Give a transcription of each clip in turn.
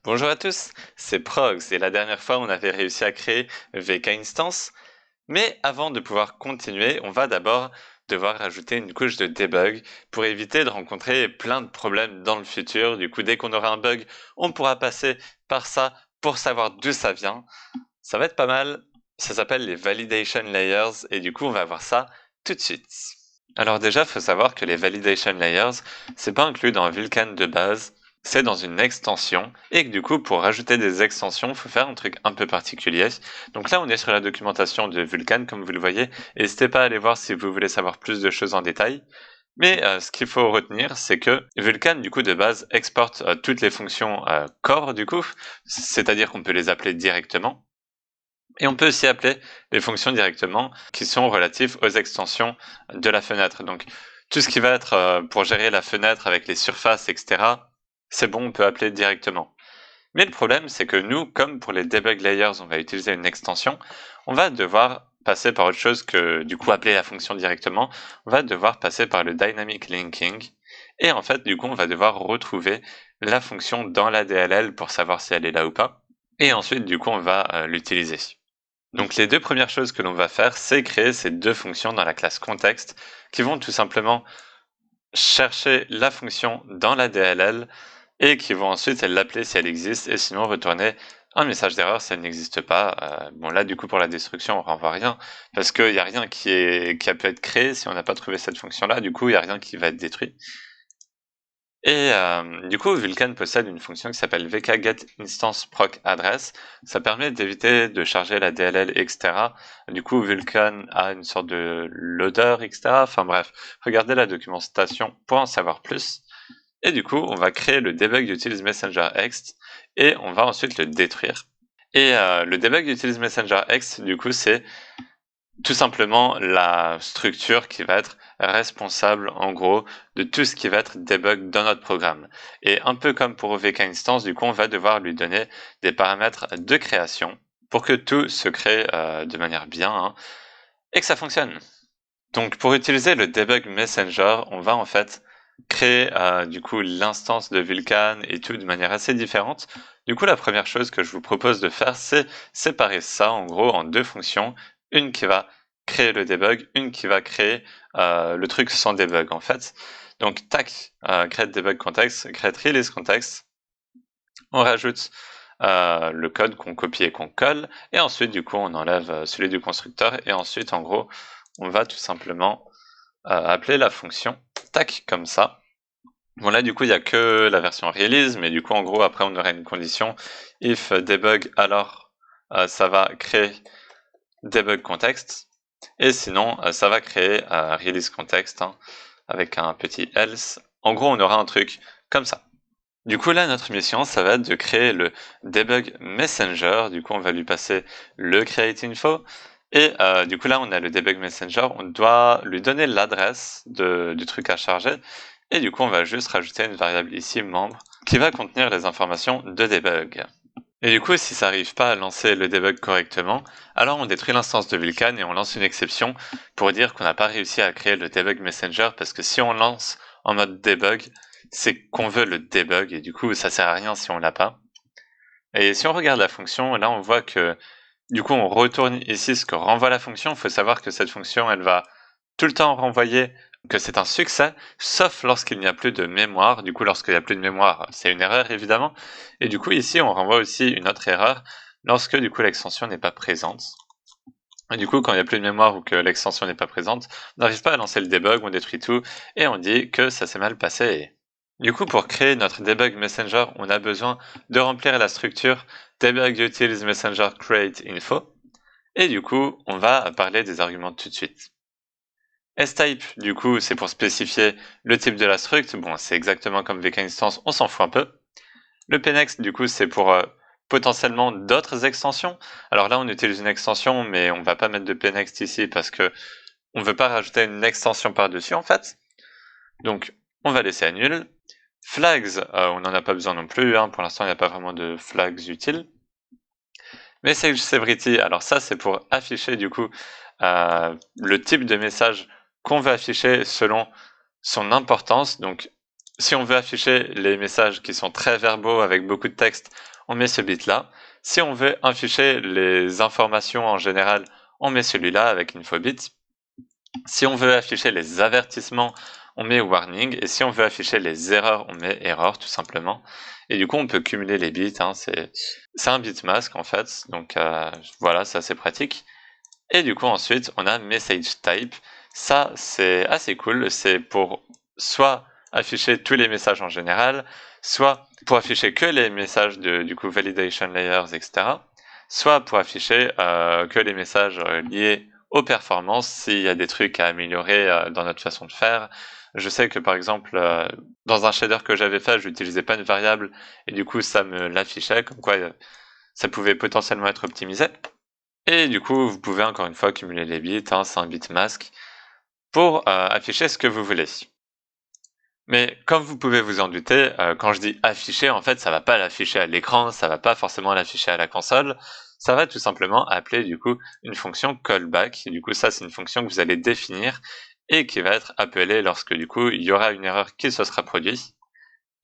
Bonjour à tous, c'est Progs et la dernière fois on avait réussi à créer VK Instance, mais avant de pouvoir continuer, on va d'abord devoir rajouter une couche de debug pour éviter de rencontrer plein de problèmes dans le futur. Du coup, dès qu'on aura un bug, on pourra passer par ça pour savoir d'où ça vient. Ça va être pas mal, ça s'appelle les Validation Layers et du coup on va voir ça tout de suite. Alors déjà, il faut savoir que les Validation Layers, c'est pas inclus dans Vulkan de base, c'est dans une extension, et que du coup, pour rajouter des extensions, il faut faire un truc un peu particulier. Donc là, on est sur la documentation de Vulkan, comme vous le voyez, n'hésitez pas à aller voir si vous voulez savoir plus de choses en détail. Mais ce qu'il faut retenir, c'est que Vulkan, du coup, de base, exporte toutes les fonctions core, du coup, c'est-à-dire qu'on peut les appeler directement. Et on peut aussi appeler les fonctions directement qui sont relatives aux extensions de la fenêtre. Donc tout ce qui va être pour gérer la fenêtre avec les surfaces, etc., c'est bon, on peut appeler directement. Mais le problème, c'est que nous, comme pour les debug layers, on va utiliser une extension, on va devoir passer par autre chose que du coup appeler la fonction directement. On va devoir passer par le dynamic linking. Et en fait, du coup, on va devoir retrouver la fonction dans la DLL pour savoir si elle est là ou pas. Et ensuite, du coup, on va l'utiliser. Donc les deux premières choses que l'on va faire, c'est créer ces deux fonctions dans la classe context qui vont tout simplement chercher la fonction dans la DLL et qui vont ensuite l'appeler si elle existe et sinon retourner un message d'erreur si elle n'existe pas. Bon là du coup pour la destruction on renvoie rien parce qu'il n'y a rien qui a pu être créé si on n'a pas trouvé cette fonction là, du coup il n'y a rien qui va être détruit. Et du coup, Vulkan possède une fonction qui s'appelle vkGetInstanceProcAddress. Ça permet d'éviter de charger la DLL, etc. Du coup, Vulkan a une sorte de loader, etc. Enfin bref, regardez la documentation pour en savoir plus. Et du coup, on va créer le debug utilise MessengerX et on va ensuite le détruire. Et le debug utilise MessengerX, du coup, c'est tout simplement la structure qui va être responsable en gros de tout ce qui va être debug dans notre programme. Et un peu comme pour OVK Instance, du coup on va devoir lui donner des paramètres de création pour que tout se crée de manière bien et que ça fonctionne. Donc pour utiliser le debug messenger, on va en fait créer du coup l'instance de Vulkan et tout de manière assez différente. Du coup la première chose que je vous propose de faire, c'est séparer ça en gros en deux fonctions, une qui va créer le debug, une qui va créer le truc sans debug en fait. Donc tac, create debug context, create release context, on rajoute le code qu'on copie et qu'on colle, et ensuite du coup on enlève celui du constructeur, et ensuite en gros on va tout simplement appeler la fonction tac comme ça. Bon là du coup il n'y a que la version release, mais du coup en gros après on aurait une condition if debug, alors ça va créer debug context, et sinon ça va créer release context avec un petit else. En gros on aura un truc comme ça. Du coup là notre mission ça va être de créer le debug messenger. Du coup on va lui passer le create info et du coup là on a le debug messenger, on doit lui donner l'adresse du truc à charger et du coup on va juste rajouter une variable ici membre qui va contenir les informations de debug. Et du coup si ça n'arrive pas à lancer le debug correctement, alors on détruit l'instance de Vulkan et on lance une exception pour dire qu'on n'a pas réussi à créer le debug messenger, parce que si on lance en mode debug, c'est qu'on veut le debug et du coup ça sert à rien si on l'a pas. Et si on regarde la fonction, là on voit que du coup on retourne ici ce que renvoie la fonction. Il faut savoir que cette fonction elle va tout le temps renvoyer que c'est un succès, sauf lorsqu'il n'y a plus de mémoire. Du coup lorsqu'il n'y a plus de mémoire, c'est une erreur évidemment. Et du coup ici on renvoie aussi une autre erreur lorsque du coup l'extension n'est pas présente. Et du coup, quand il n'y a plus de mémoire ou que l'extension n'est pas présente, on n'arrive pas à lancer le debug, on détruit tout, et on dit que ça s'est mal passé. Du coup, pour créer notre debug messenger, on a besoin de remplir la structure debug utils messenger create info, et du coup, on va parler des arguments tout de suite. S-type, du coup, c'est pour spécifier le type de la struct. Bon, c'est exactement comme VK Instance, on s'en fout un peu. Le pnext, du coup, c'est pour potentiellement d'autres extensions. Alors là, on utilise une extension, mais on va pas mettre de pnext ici parce que on veut pas rajouter une extension par-dessus, en fait. Donc, on va laisser à nul. Flags, on n'en a pas besoin non plus. Pour l'instant, il n'y a pas vraiment de flags utiles. Message severity, alors ça, c'est pour afficher, du coup, le type de message qu'on veut afficher selon son importance. Donc, si on veut afficher les messages qui sont très verbaux avec beaucoup de texte, on met ce bit là. Si on veut afficher les informations en général, on met celui-là avec infobit. Si on veut afficher les avertissements, on met warning, et si on veut afficher les erreurs, on met error tout simplement. Et du coup, on peut cumuler les bits, hein, c'est un bit mask en fait, donc voilà, c'est assez pratique. Et du coup, ensuite, on a message type. Ça, c'est assez cool, c'est pour soit afficher tous les messages en général, soit pour afficher que les messages de du coup validation layers, etc. Soit pour afficher que les messages liés aux performances, s'il y a des trucs à améliorer dans notre façon de faire. Je sais que par exemple, dans un shader que j'avais fait, j'utilisais pas une variable et du coup ça me l'affichait, comme quoi ça pouvait potentiellement être optimisé. Et du coup, vous pouvez encore une fois cumuler les bits, hein, c'est un bit mask, pour afficher ce que vous voulez. Mais comme vous pouvez vous en douter, quand je dis afficher, en fait, ça va pas l'afficher à l'écran, ça va pas forcément l'afficher à la console, ça va tout simplement appeler du coup une fonction callback. Du coup, ça c'est une fonction que vous allez définir et qui va être appelée lorsque du coup il y aura une erreur qui se sera produite.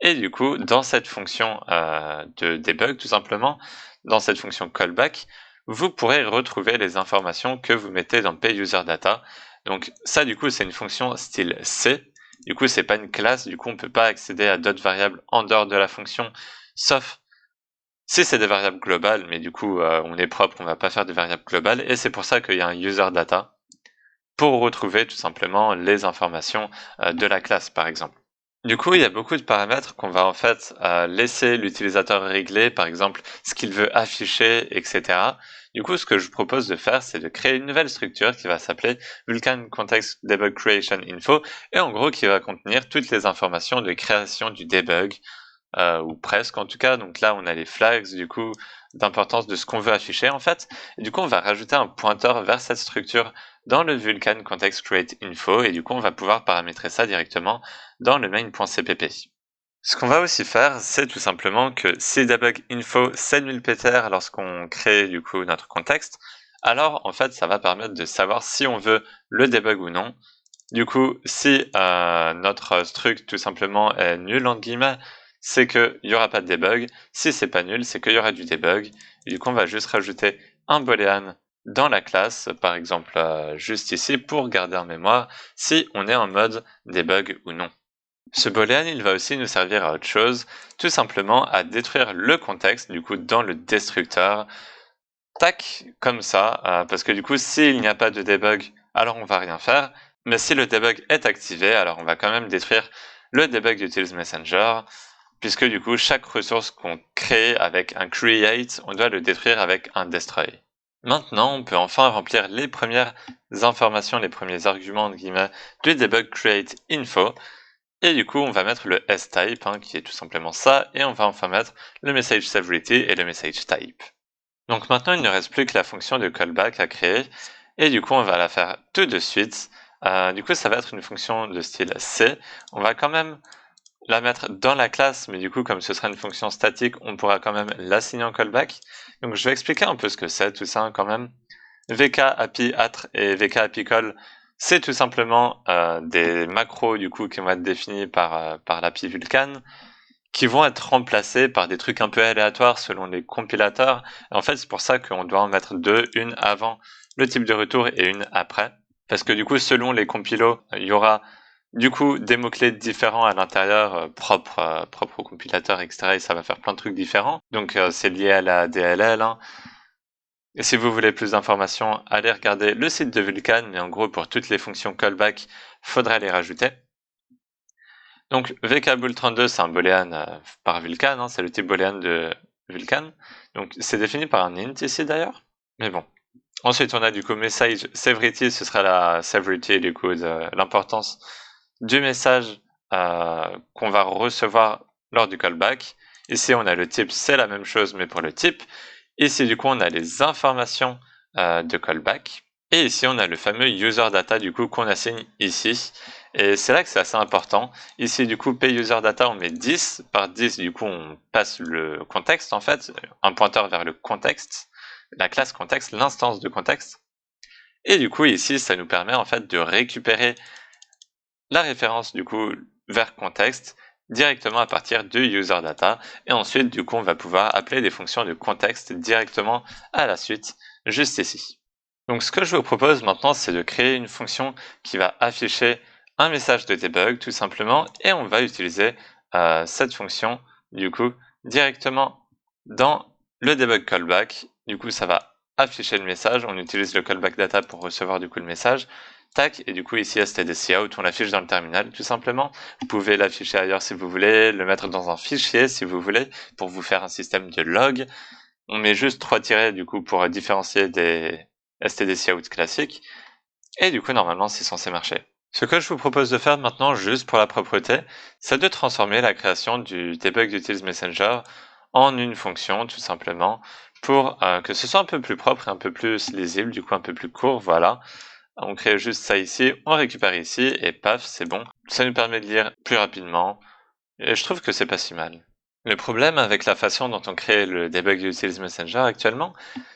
Et du coup, dans cette fonction de debug, tout simplement, dans cette fonction callback, vous pourrez retrouver les informations que vous mettez dans payUserData. Donc ça, du coup, c'est une fonction style C. Du coup, c'est pas une classe, du coup, on peut pas accéder à d'autres variables en dehors de la fonction, sauf si c'est des variables globales, mais du coup, on est propre, on va pas faire de variables globales, et c'est pour ça qu'il y a un userData pour retrouver tout simplement les informations de la classe, par exemple. Du coup, il y a beaucoup de paramètres qu'on va en fait laisser l'utilisateur régler, par exemple ce qu'il veut afficher, etc. Du coup, ce que je vous propose de faire, c'est de créer une nouvelle structure qui va s'appeler Vulkan Context Debug Creation Info, et en gros qui va contenir toutes les informations de création du debug, ou presque en tout cas. Donc là, on a les flags, du coup, d'importance de ce qu'on veut afficher en fait. Et du coup, on va rajouter un pointeur vers cette structure dans le Vulkan Context Create Info, et du coup, on va pouvoir paramétrer ça directement dans le main.cpp. Ce qu'on va aussi faire, c'est tout simplement que si debug info c'est nullpeter lorsqu'on crée du coup notre contexte, alors en fait ça va permettre de savoir si on veut le debug ou non. Du coup, si notre struct tout simplement est nul entre guillemets, c'est qu'il n'y aura pas de debug. Si c'est pas nul, c'est qu'il y aura du debug. Et du coup, on va juste rajouter un boolean dans la classe, par exemple juste ici, pour garder en mémoire si on est en mode debug ou non. Ce boolean, il va aussi nous servir à autre chose, tout simplement à détruire le contexte, du coup, dans le destructeur. Tac, comme ça, parce que du coup, s'il n'y a pas de debug, alors on va rien faire. Mais si le debug est activé, alors on va quand même détruire le debug d'UtilsMessenger, puisque du coup, chaque ressource qu'on crée avec un create, on doit le détruire avec un destroy. Maintenant, on peut enfin remplir les premières informations, les premiers arguments, entre guillemets, du debug create info. Et du coup, on va mettre le S-type, hein, qui est tout simplement ça, et on va enfin mettre le message severity et le message type. Donc maintenant, il ne reste plus que la fonction de callback à créer, et du coup, on va la faire tout de suite. Du coup, ça va être une fonction de style C. On va quand même la mettre dans la classe, mais du coup, comme ce sera une fonction statique, on pourra quand même l'assigner en callback. Donc je vais expliquer un peu ce que c'est, tout ça, hein, quand même. VK API attr et VK API call, c'est tout simplement des macros du coup qui vont être définis par l'API Vulkan, qui vont être remplacés par des trucs un peu aléatoires selon les compilateurs. Et en fait, c'est pour ça qu'on doit en mettre deux, une avant le type de retour et une après. Parce que du coup, selon les compilos, il y aura du coup des mots-clés différents à l'intérieur, propres au compilateur, etc. Et ça va faire plein de trucs différents. Donc c'est lié à la DLL, hein. Et si vous voulez plus d'informations, allez regarder le site de Vulkan, mais en gros, pour toutes les fonctions callback, faudrait les rajouter. Donc, vkbool32, c'est un boolean par Vulkan, hein, c'est le type boolean de Vulkan. Donc, c'est défini par un int ici d'ailleurs. Mais bon. Ensuite, on a du coup message severity, ce sera la severity, du coup, de l'importance du message qu'on va recevoir lors du callback. Ici, on a le type, c'est la même chose, mais pour le type. Ici, du coup, on a les informations de callback. Et ici, on a le fameux user data, du coup, qu'on assigne ici. Et c'est là que c'est assez important. Ici, du coup, payUserData, on met 10. Par 10, du coup, on passe le contexte, en fait. Un pointeur vers le contexte. La classe contexte, l'instance de contexte. Et du coup, ici, ça nous permet, en fait, de récupérer la référence, du coup, vers contexte directement à partir du user data. Et ensuite, du coup, on va pouvoir appeler des fonctions de contexte directement à la suite, juste ici. Donc, ce que je vous propose maintenant, c'est de créer une fonction qui va afficher un message de debug, tout simplement, et on va utiliser cette fonction, du coup, directement dans le debug callback. Du coup, ça va afficher le message. On utilise le callback data pour recevoir, du coup, le message. Tac, et du coup, ici, stdcout, on l'affiche dans le terminal, tout simplement. Vous pouvez l'afficher ailleurs si vous voulez, le mettre dans un fichier si vous voulez, pour vous faire un système de log. On met juste 3 tirets, du coup, pour différencier des stdcout classiques. Et du coup, normalement, c'est censé marcher. Ce que je vous propose de faire maintenant, juste pour la propreté, c'est de transformer la création du debug utils messenger en une fonction, tout simplement, pour que ce soit un peu plus propre et un peu plus lisible, du coup un peu plus court, voilà. On crée juste ça ici, on récupère ici, et paf, c'est bon. Ça nous permet de lire plus rapidement, et je trouve que c'est pas si mal. Le problème avec la façon dont on crée le debug utils messenger actuellement,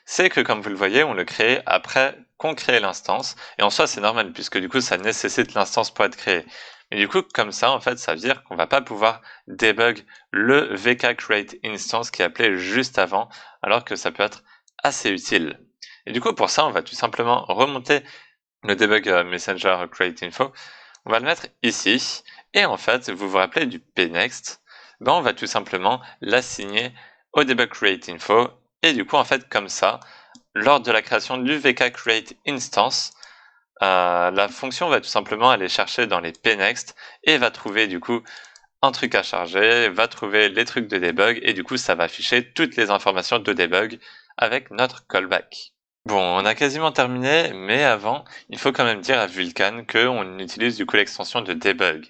c'est que comme vous le voyez, on le crée après qu'on crée l'instance, et en soi c'est normal, puisque du coup ça nécessite l'instance pour être créée. Mais du coup, comme ça, en fait, ça veut dire qu'on va pas pouvoir debug le vk create instance qui est appelé juste avant, alors que ça peut être assez utile. Et du coup, pour ça, on va tout simplement remonter le debug messenger create info. On va le mettre ici, et en fait, vous vous rappelez du pnext, ben on va tout simplement l'assigner au debug create info, et du coup, en fait, comme ça, lors de la création du vk create instance, la fonction va tout simplement aller chercher dans les pnext et va trouver du coup un truc à charger, va trouver les trucs de debug, et du coup, ça va afficher toutes les informations de debug avec notre callback. Bon, on a quasiment terminé, mais avant, il faut quand même dire à Vulkan qu'on utilise du coup l'extension de debug.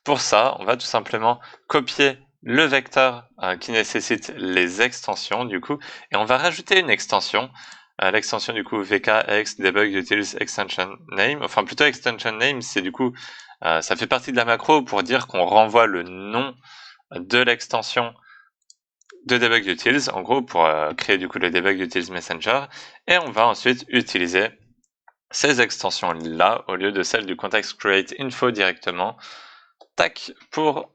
Pour ça, on va tout simplement copier le vecteur qui nécessite les extensions du coup, et on va rajouter une extension, l'extension du coup vkx debug utils extension name, enfin plutôt extension name, c'est du coup, ça fait partie de la macro pour dire qu'on renvoie le nom de l'extension de debug utils, en gros pour créer du coup le debug utils messenger, et on va ensuite utiliser ces extensions là au lieu de celles du context create info directement, tac, pour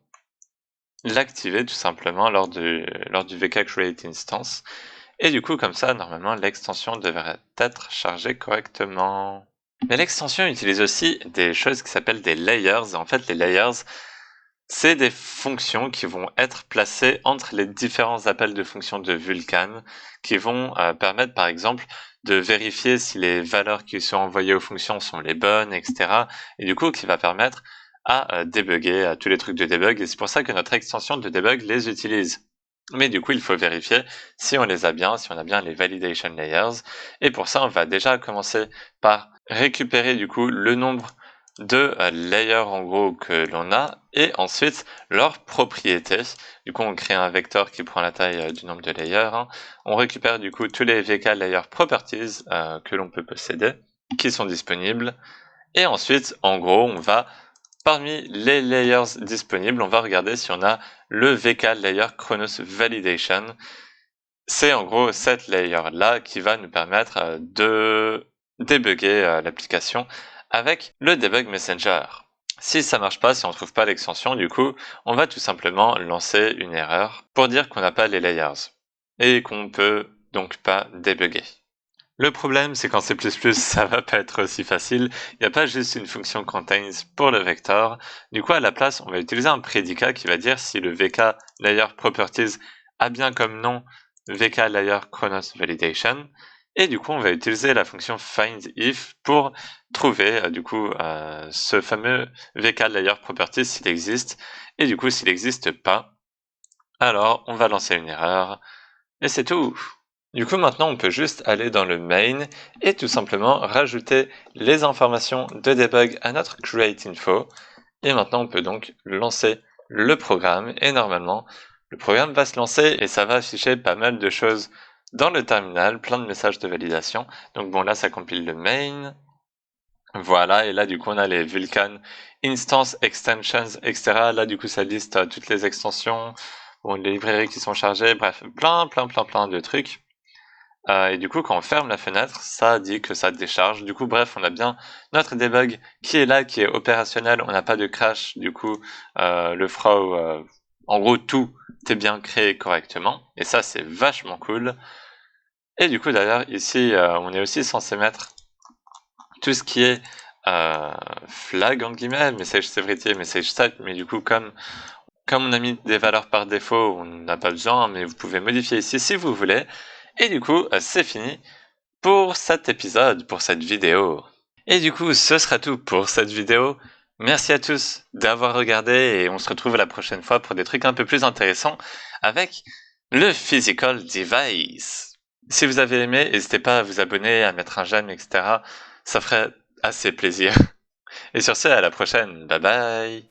l'activer tout simplement lors du vk create instance, et du coup comme ça normalement l'extension devrait être chargée correctement. Mais l'extension utilise aussi des choses qui s'appellent des layers, et en fait les layers c'est des fonctions qui vont être placées entre les différents appels de fonctions de Vulkan, qui vont permettre par exemple de vérifier si les valeurs qui sont envoyées aux fonctions sont les bonnes, etc. Et du coup qui va permettre à débugger à tous les trucs de debug, et c'est pour ça que notre extension de debug les utilise. Mais du coup, il faut vérifier si on les a bien, si on a bien les validation layers. Et pour ça, on va déjà commencer par récupérer du coup le nombre de layers en gros que l'on a, et ensuite leurs propriétés. Du coup, on crée un vecteur qui prend la taille du nombre de layers. Hein. On récupère du coup tous les vk layer properties que l'on peut posséder, qui sont disponibles. Et ensuite, en gros, on va, parmi les layers disponibles, on va regarder si on a le vk layer chronos validation. C'est en gros cette layer là qui va nous permettre de débugger l'application avec le debug messenger. Si ça marche pas, si on trouve pas l'extension, du coup, on va tout simplement lancer une erreur pour dire qu'on n'a pas les layers et qu'on peut donc pas débugger. Le problème, c'est qu'en C++, ça va pas être aussi facile. Il n'y a pas juste une fonction contains pour le vecteur. Du coup, à la place, on va utiliser un prédicat qui va dire si le vk layer properties a bien comme nom vk layer chronos validation. Et du coup, on va utiliser la fonction findIf pour trouver du coup ce fameux vk layer properties s'il existe. Et du coup, s'il n'existe pas, alors on va lancer une erreur. Et c'est tout. Du coup, maintenant, on peut juste aller dans le main et tout simplement rajouter les informations de debug à notre create info. Et maintenant, on peut donc lancer le programme, et normalement, le programme va se lancer et ça va afficher pas mal de choses dans le terminal, plein de messages de validation. Donc bon, là, ça compile le main. Voilà, et là, du coup, on a les Vulkan instance extensions, etc. Là, du coup, ça liste toutes les extensions, bon, les librairies qui sont chargées, bref, plein de trucs. Et du coup, quand on ferme la fenêtre, ça dit que ça décharge. Du coup, bref, on a bien notre debug qui est là, qui est opérationnel. On n'a pas de crash. Du coup, le throw, en gros, tout est bien créé correctement. Et ça, c'est vachement cool. Et du coup, d'ailleurs, ici, on est aussi censé mettre tout ce qui est flag, entre guillemets, message severity et message type. Mais du coup, comme on a mis des valeurs par défaut, on n'a pas besoin, mais vous pouvez modifier ici si vous voulez. Et du coup, c'est fini pour cet épisode, pour cette vidéo. Et du coup, ce sera tout pour cette vidéo. Merci à tous d'avoir regardé et on se retrouve la prochaine fois pour des trucs un peu plus intéressants avec le Physical Device. Si vous avez aimé, n'hésitez pas à vous abonner, à mettre un j'aime, etc. Ça ferait assez plaisir. Et sur ce, à la prochaine. Bye bye.